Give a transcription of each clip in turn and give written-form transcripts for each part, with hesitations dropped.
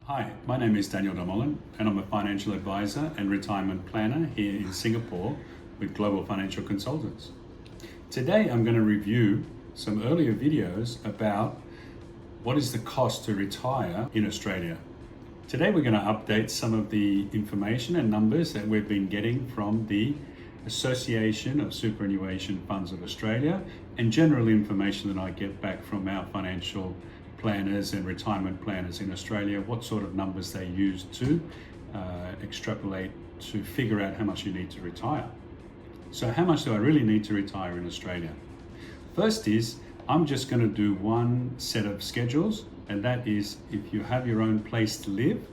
Hi, my name is Daniel Damolen and I'm a financial advisor and retirement planner here in Singapore with Global Financial Consultants. Today I'm going to review some earlier videos about what is the cost to retire in Australia. Today we're going to update some of the information and numbers that we've been getting from the Association of Superannuation Funds of Australia and general information that I get back from our financial planners and retirement planners in Australia, what sort of numbers they use to extrapolate to figure out how much you need to retire. So how much do I really need to retire in Australia? First is, I'm just going to do one set of schedules, and that is if you have your own place to live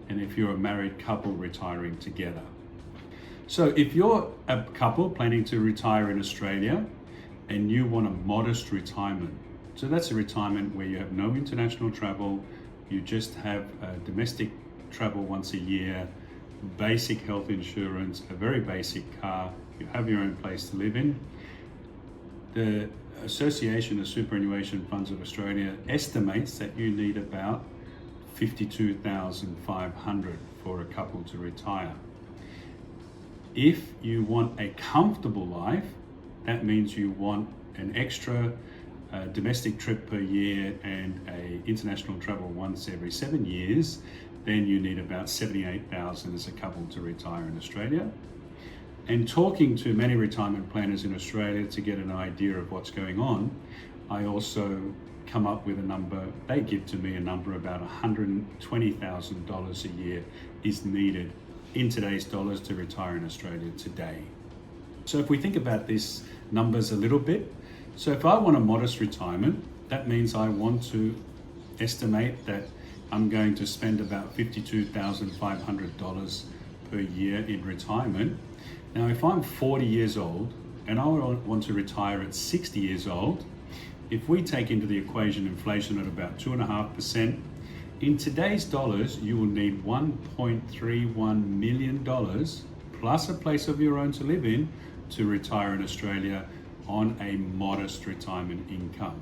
and if you're a married couple retiring together. So if you're a couple planning to retire in Australia and you want a modest retirement, so that's a retirement where you have no international travel, you just have domestic travel once a year, basic health insurance, a very basic car, you have your own place to live in. The Association of Superannuation Funds of Australia estimates that you need about $52,500 for a couple to retire. If you want a comfortable life, that means you want an extra domestic trip per year and a international travel once every 7 years, then you need about $78,000 as a couple to retire in Australia. And talking to many retirement planners in Australia to get an idea of what's going on, I also come up with a number, they give to me a number about $120,000 a year is needed in today's dollars to retire in Australia today. So if we think about these numbers a little bit, so if I want a modest retirement, that means I want to estimate that I'm going to spend about $52,500 per year in retirement. Now, if I'm 40 years old and I want to retire at 60 years old, if we take into the equation inflation at about 2.5%, in today's dollars, you will need $1.31 million plus a place of your own to live in to retire in Australia on a modest retirement income.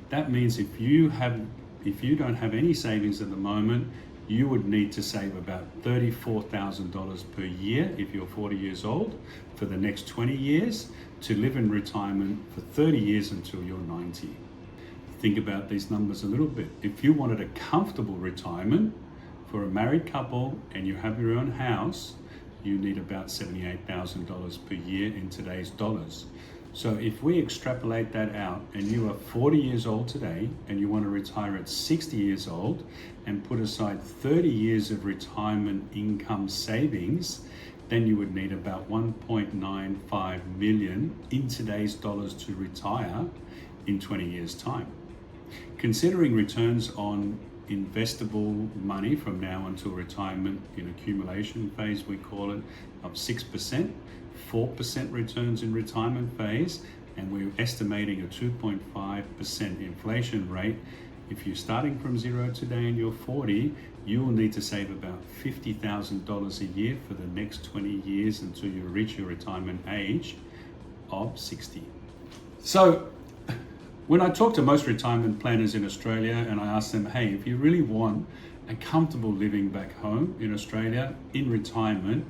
That means if you don't have any savings at the moment, you would need to save about $34,000 per year if you're 40 years old for the next 20 years to live in retirement for 30 years until you're 90. Think about these numbers a little bit. If you wanted a comfortable retirement for a married couple and you have your own house, you need about $78,000 per year in today's dollars. So if we extrapolate that out and you are 40 years old today and you want to retire at 60 years old and put aside 30 years of retirement income savings, then you would need about 1.95 million in today's dollars to retire in 20 years' time. Considering returns on investable money from now until retirement in accumulation phase, we call it, of 6%, 4% returns in retirement phase, and we're estimating a 2.5% inflation rate. If you're starting from zero today and you're 40, you will need to save about $50,000 a year for the next 20 years until you reach your retirement age of 60. So when I talk to most retirement planners in Australia and I ask them, hey, if you really want a comfortable living back home in Australia in retirement,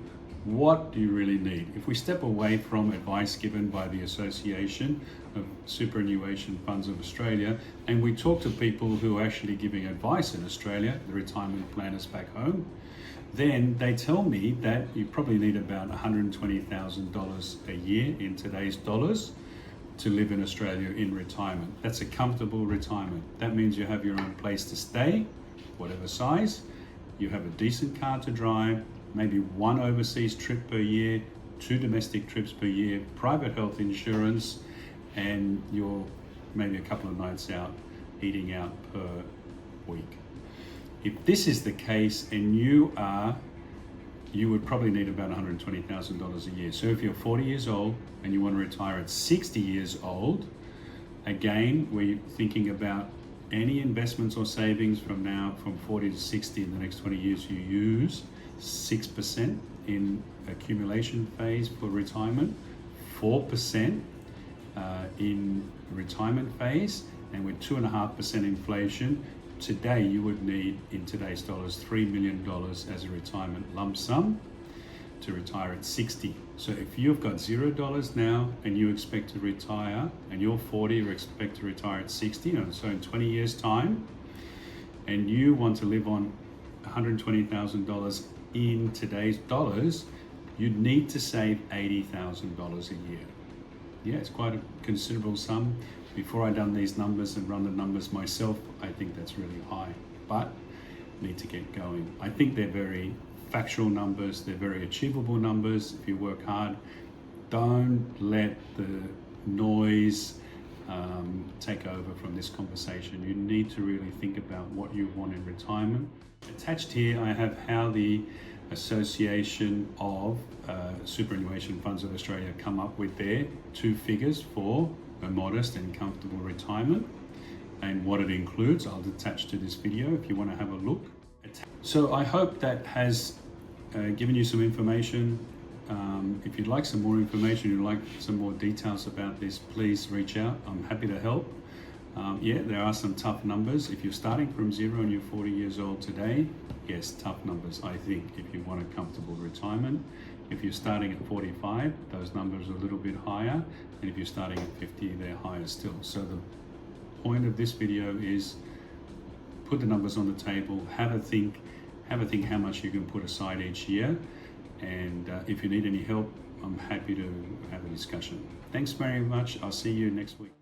what do you really need? If we step away from advice given by the Association of Superannuation Funds of Australia and we talk to people who are actually giving advice in Australia, the retirement planners back home, then they tell me that you probably need about $120,000 a year in today's dollars to live in Australia in retirement. That's a comfortable retirement. That means you have your own place to stay, whatever size, you have a decent car to drive, maybe one overseas trip per year, 2 domestic trips per year, private health insurance, and you're maybe a couple of nights out, eating out per week. If this is the case and you would probably need about $120,000 a year. So if you're 40 years old and you want to retire at 60 years old, again, we're thinking about any investments or savings from 40 to 60 in the next 20 years, you use 6% in accumulation phase for retirement, 4% in retirement phase, and with 2.5% inflation, today you would need, in today's dollars, $3 million as a retirement lump sum to retire at 60. So if you've got $0 now and you expect to retire, and you're 40, you expect to retire at 60, so in 20 years time, and you want to live on $120,000 in today's dollars, you'd need to save $80,000 a year. Yeah, it's quite a considerable sum. Before I done these numbers and run the numbers myself, I think that's really high, but need to get going. I think they're very factual numbers, they're very achievable numbers if you work hard. Don't let the noise take over from this conversation. You need to really think about what you want in retirement. Attached here I have how the Association of Superannuation Funds of Australia come up with their two figures for a modest and comfortable retirement, and what it includes. I'll attach to this video if you want to have a look. So I hope that has given you some information. If you'd like some more information, you'd like some more details about this, please reach out. I'm happy to help. Yeah, there are some tough numbers. If you're starting from zero and you're 40 years old today, yes, tough numbers, I think, if you want a comfortable retirement. If you're starting at 45, those numbers are a little bit higher. And if you're starting at 50, they're higher still. So the point of this video is put the numbers on the table, have a think how much you can put aside each year. And if you need any help, I'm happy to have a discussion. Thanks very much. I'll see you next week.